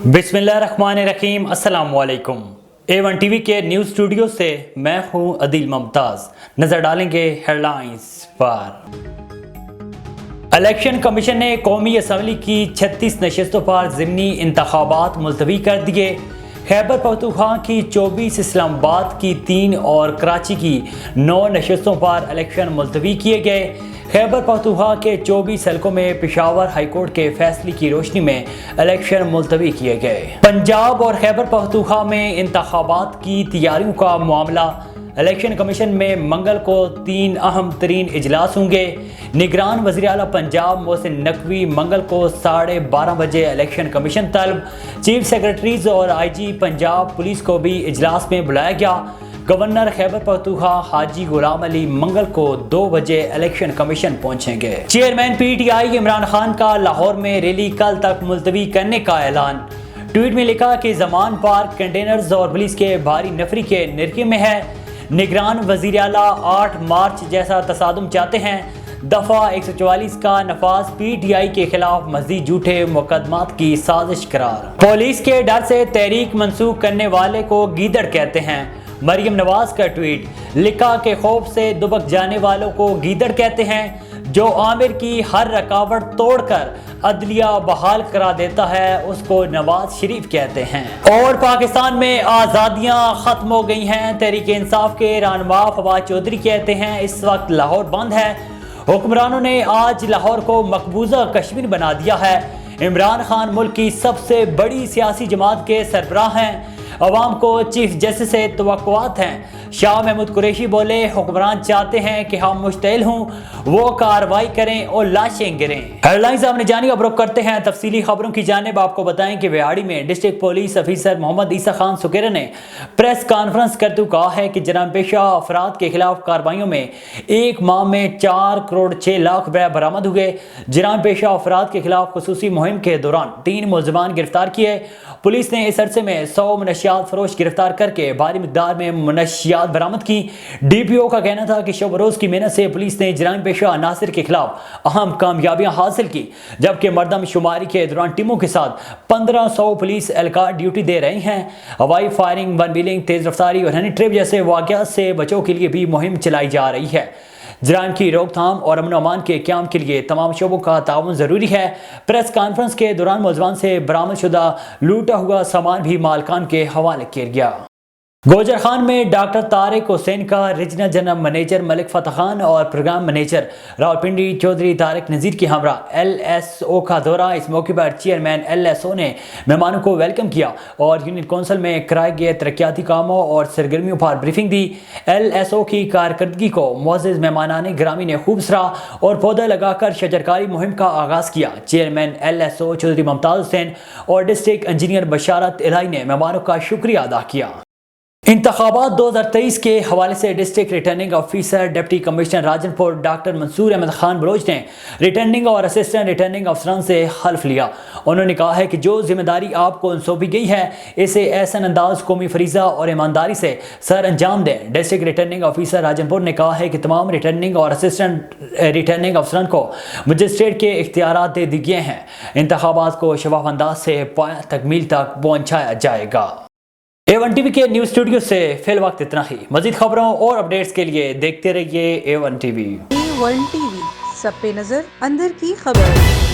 बिस्मिल्लाहिर्रहमानिर्रहीम। अस्सलाम वालेकुम। A1 टीवी के न्यूज़ स्टूडियो से मैं हूं अदील मुमताज़। नज़र डालेंगे हेडलाइंस पर। इलेक्शन कमीशन ने कौमी असम्बली की 36 नशस्तों पर ज़िमनी इंतखाबात मुलतवी कर दिए। खैबर पख्तूनख्वा की 24, इस्लामाबाद की 3 और कराची की 9 नशस्तों पर इलेक्शन मुलतवी किए गए। खैबर पख्तूनख्वा के 24 हलकों में पेशावर हाईकोर्ट के फैसले की रोशनी में इलेक्शन मुलतवी किए गए। पंजाब और खैबर पख्तूनख्वा में इंतखाबात की तैयारियों का मामला। इलेक्शन कमीशन में मंगल को 3 अहम तरीन इजलास होंगे। निगरान वज़ीर आला पंजाब मोहसिन नकवी मंगल को 12:30 बजे इलेक्शन कमीशन तलब। चीफ सेक्रेटरीज और IG पंजाब पुलिस को भी इजलास में बुलाया गया। गवर्नर खैबर पख्तूनख्वा हाजी गुलाम अली मंगल को 2 बजे इलेक्शन कमीशन पहुंचेंगे। चेयरमैन PTI इमरान खान का लाहौर में रैली कल तक मुलतवी करने का ऐलान। ट्वीट में लिखा कि जमान पार्क कंटेनर्स और पुलिस के भारी नफरी के निरखे में है। निगरान वज़ीर आला 8 मार्च जैसा तसादुम चाहते हैं। दफ़ा 144 का नफाज PTI के खिलाफ मज़ीद झूठे मुकदमात की साजिश करार। पुलिस के डर से तहरीक मंसूख करने वाले को गीदड़ कहते हैं। मरियम नवाज का ट्वीट लिखा कि खौफ से दुबक जाने वालों को गीदड़ कहते हैं। जो आमिर की हर रकावट तोड़कर अदलिया बहाल करा देता है उसको नवाज शरीफ कहते हैं। और पाकिस्तान में आज़ादियाँ ख़त्म हो गई हैं। तहरीक इंसाफ के रहनुमा फवाद चौधरी कहते हैं इस वक्त लाहौर बंद है। हुक्मरानों ने आज लाहौर को मकबूजा कश्मीर बना दिया है। इमरान खान मुल्क की सबसे बड़ी सियासी जमात के सरबराह हैं। अवाम को चीफ जस्टिस से तवक्कुआत हैं। शाह महमूद कुरैशी बोले हुक्मरान चाहते हैं कि हम मुश्तइल हों, वो कार्रवाई करें और लाशें गिरें। हेडलाइंस आपने जानी, अब रुख करते हैं तफसीली खबरों की जानिब। आपको बताएं कि वेहाड़ी में डिस्ट्रिक्ट पुलिस ऑफिसर मोहम्मद ईसा खान सुकेरा ने प्रेस कॉन्फ्रेंस करते हुए कहा है कि जराम पेशा अफराद के खिलाफ कार्रवाइयों में एक माह में 4 करोड़ 6 लाख रुपए बरामद हुए। जराम पेशा अफराद के खिलाफ खुसूसी मुहिम के दौरान 3 मुलजमान गिरफ्तार किए। पुलिस ने इस अरसे में 100 मनशियात फरोश गिरफ्तार करके भारी मिकदार में मनशियात बरामद की। DPO का कहना था कि शब रोज की मेहनत से पुलिस ने जराइम पेशा अनासिर के खिलाफ अहम कामयाबियां हासिल की, जबकि मर्दम शुमारी के दौरान टीमों के साथ 1500 पुलिस एहलकार ड्यूटी दे रहे हैं। हवाई फायरिंग, वन व्हीलिंग, तेज रफ्तारी और हनी ट्रिप जैसे वाक़यात से बचाव के लिए भी मुहिम चलाई जा रही है। जराइम की रोकथाम और अमन अमान के क़याम के लिए तमाम शोबों का ताउन ज़रूरी है। प्रेस कॉन्फ्रेंस के दौरान मुलजमान से बरामद शुदा लूटा हुआ सामान भी मालकान के हवाले किया गया। गोजर खान में डॉक्टर तारिक हुसैन का रीजनल जनरल मैनेजर मलिक फतह खान और प्रोग्राम मैनेजर रावलपिंडी चौधरी तारिक नज़ीर के हमरा LSO का दौरा। इस मौके पर चेयरमैन LSO ने मेहमानों को वेलकम किया और यूनियन कौंसिल में कराए गए तरक्याती कामों और सरगर्मियों पर ब्रीफिंग दी। LSO की कारकर्दगी को मुअज़्ज़िज़ मेहमानाने गिरामी ने खूब सराहा और पौधा लगाकर शजरकारी मुहिम का आगाज़ किया। चेयरमैन LSO चौधरी मुमताज़ हुसैन और डिस्ट्रिक्ट इंजीनियर बशारत इलाही ने मेहमानों का शुक्रिया अदा किया। इंतखाबात 2023 के हवाले से district returning officer deputy commissioner Rajanpur doctor Mansoor Ahmed Khan Baloch ने रिटर्निंग और असिस्टेंट रिटर्निंग अफसरान से हल्फ लिया। उन्होंने कहा है कि जो जिम्मेदारी आपको सौंपी गई है इसे एहसन अंदाज, कौमी फरीज़ा और ईमानदारी से सर अंजाम दें। डिस्ट्रिक्ट रिटर्निंग ऑफिसर राजनपुर ने कहा है कि तमाम रिटर्निंग और असिस्टेंट रिटर्निंग अफसरान को मजिस्ट्रेट के इख्तियारात दे दिए गए हैं। इंतखाबात को शफाफ अंदाज से पाया तकमील तक पहुँचाया जाएगा। A1 टीवी के न्यूज़ स्टूडियो से फिल वक्त इतना ही। मज़ीद खबरों और अपडेट्स के लिए देखते रहिए A1 टीवी। A1 टीवी, सब पे नजर, अंदर की खबर।